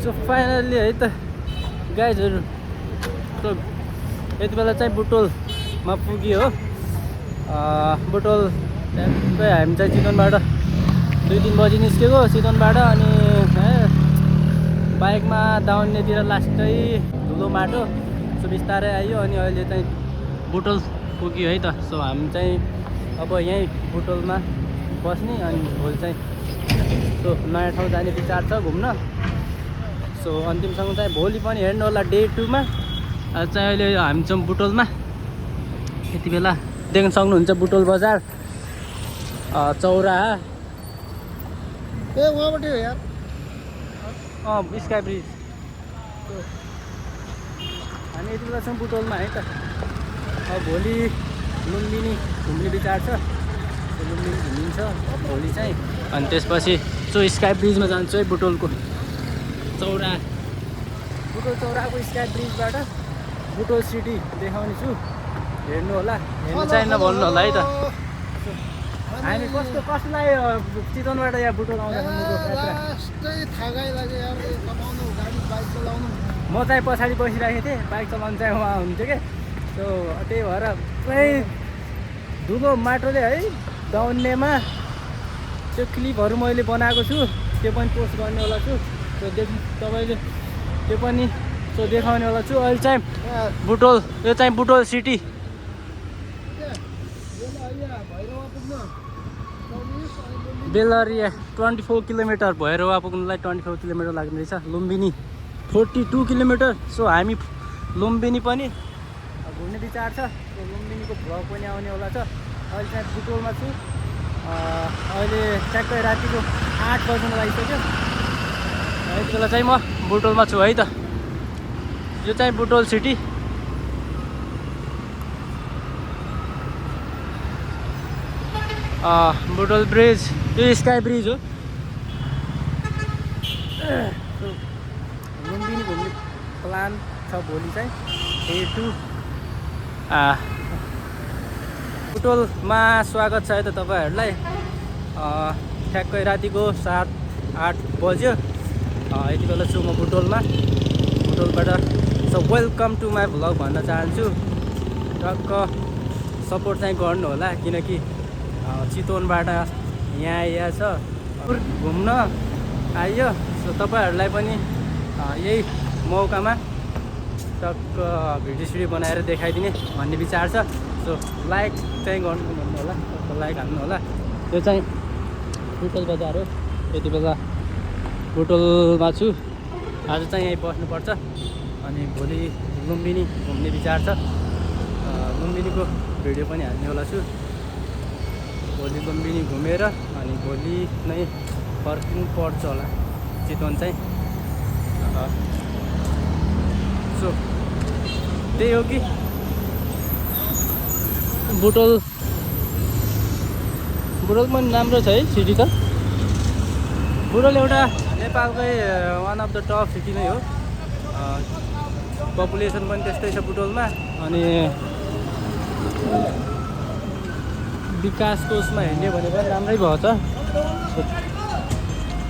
So finally है त गाइजहरू, so यति बेला चाहिँ बुटोलमा पुग्यो हो। बुटोल ट्याक्कै हामी चाहिँ चितवनबाट 2-3 बजी निस्केको चितवनबाट। अनि बाइकमा दाउनेतिर लास्टै धुलो माटो, सो बिस्तारै आयो। अनि अहिले चाहिँ बुटोल पुग्यो है त। सो हामी चाहिँ अब यहीँ बुटोलमा बस्ने, अनि भोलि चाहिँ सो नयाँ ठाउँ जाने विचार छ घुम्न। सो अन्तिमसँग चाहिँ भोलि पनि हेर्नु होला डे 2 मा। आज चाहिँ अहिले हामी चाहिँ बुटोलमा, यति बेला देख्न सक्नुहुन्छ बुटोल बजार चौराहा। वहाँबाट हो यार, स्काई ब्रिज। हामी यति बेला छौँ बुटोलमा है त। अब भोलि लुम्बिनी घुम्ने विचार छ, लुम्बिनी घुमिन्छ भोलि चाहिँ। अनि त्यसपछि सो स्काई ब्रिजमा जान्छु है, बुटोलको चौराहा, बुटोल चौराहाको स्काई ब्रिजबाट बुटोल सिटी देखाउने छु। हेर्नु होला, हेर्नु चाहिँ नभन्नु होला है त। हामी कसलाई चितवनबाट यहाँ बुटोल आउँदासम्मको यात्रा थागै लाग्यो यार, कमाउनु गाडी बाइक चलाउनु। म चाहिँ पछाडि बसिरहेको थिएँ, बाइक चलाउनु चाहिँ उहाँ हुन्थ्यो कि। सो त्यही भएर पुरै धुलो माटोले है दाउन्नेमा त्यो क्लिपहरू मैले बनाएको छु, त्यो पनि पोस्ट गर्ने होला छु। सो तपाईँले त्यो पनि सो देखाउने होला छु। अहिले चाहिँ बुटोल, यो चाहिँ Butwal city. बेलरिया 24 kilometre, Bhairahawa पुग्नुलाई 24 kilometre लाग्ने रहेछ। लुम्बिनी 42 किलोमिटर। सो हामी लुम्बिनी पनि घुम्ने विचार छ। लुम्बिनीको भ्लग पनि आउने होला छ। अहिले चाहिँ बुटोलमा छु। अहिले ट्याक्कै रातिको 8 बज्न लागिसक्यो। यति बेला चाहिँ म बुटोलमा छु है त। यो चाहिँ बुटोल सिटी। बुटोल ब्रिज, यो स्काई ब्रिज हो। लुम्बिनी घुम्ने प्लान छ भोलि चाहिँ डे 2। बुटोलमा स्वागत छ है त तपाईँहरूलाई। ठ्याक्कै रातिको 7-8 बज्यो। यति बेला छु म बुटोलमा। बुटोलबाट so welcome to my vlog भन्न चाहन्छु। टक्क सपोर्ट चाहिँ गर्नु होला, किनकि चितवनबाट यहाँ आइया छ, घुम्न आइयो। सो तपाईँहरूलाई पनि यही मौकामा टक्क भिडियो बनाएर देखाइदिने भन्ने विचार छ। सो लाइक चाहिँ गर्नु भन्नु होला, लाइक हाल्नु होला। यो चाहिँ बुटोल बजार हो। यति बेला बुटोलमा छु। आज चाहिँ यहीँ बस्नुपर्छ। अनि भोलि लुम्बिनी घुम्ने विचार छ। लुम्बिनीको भिडियो पनि हाल्ने होला छु। भोलि लुम्बिनी घुमेर अनि भोलि नै फर्किनु पर्छ होला चितवन चाहिँ। सो त्यही हो कि बुटोल पनि राम्रो छ है सिटी त। बुटोल एउटा नेपालकै one of the top city नै हो। पपुलेसन पनि त्यस्तै छ बुटोलमा। अनि विकासको उसमा हेर्ने भने पनि राम्रै भयो त।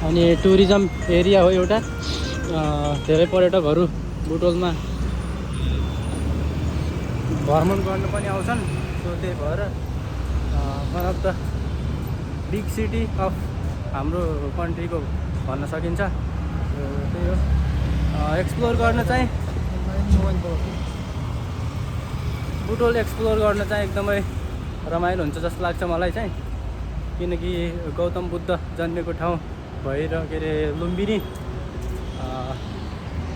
अनि टुरिज्म एरिया हो एउटा। धेरै पर्यटकहरू बुटोलमा भ्रमण गर्नु पनि आउँछन्। सो त्यही भएर one of the big city of हाम्रो कन्ट्रीको भन्न सकिन्छ। त्यही हो, एक्सप्लोर गर्न चाहिँ बुटोल एक्सप्लोर गर्न चाहिँ एकदमै रमाइलो हुन्छ जस्तो लाग्छ मलाई चाहिँ। किनकि गौतम बुद्ध जन्मेको ठाउँ भएर के अरे लुम्बिनी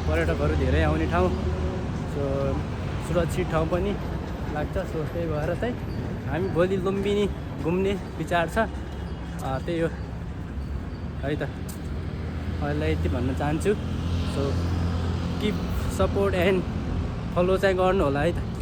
पर्यटकहरू धेरै आउने ठाउँ। सो सुरक्षित ठाउँ पनि लाग्छ। सो त्यही भएर चाहिँ हामी भोलि लुम्बिनी घुम्ने विचार छ। त्यही हो है त। अहिले यति भन्न चाहन्छु। So keep support and follow चाहिँ गर्नु होला है त।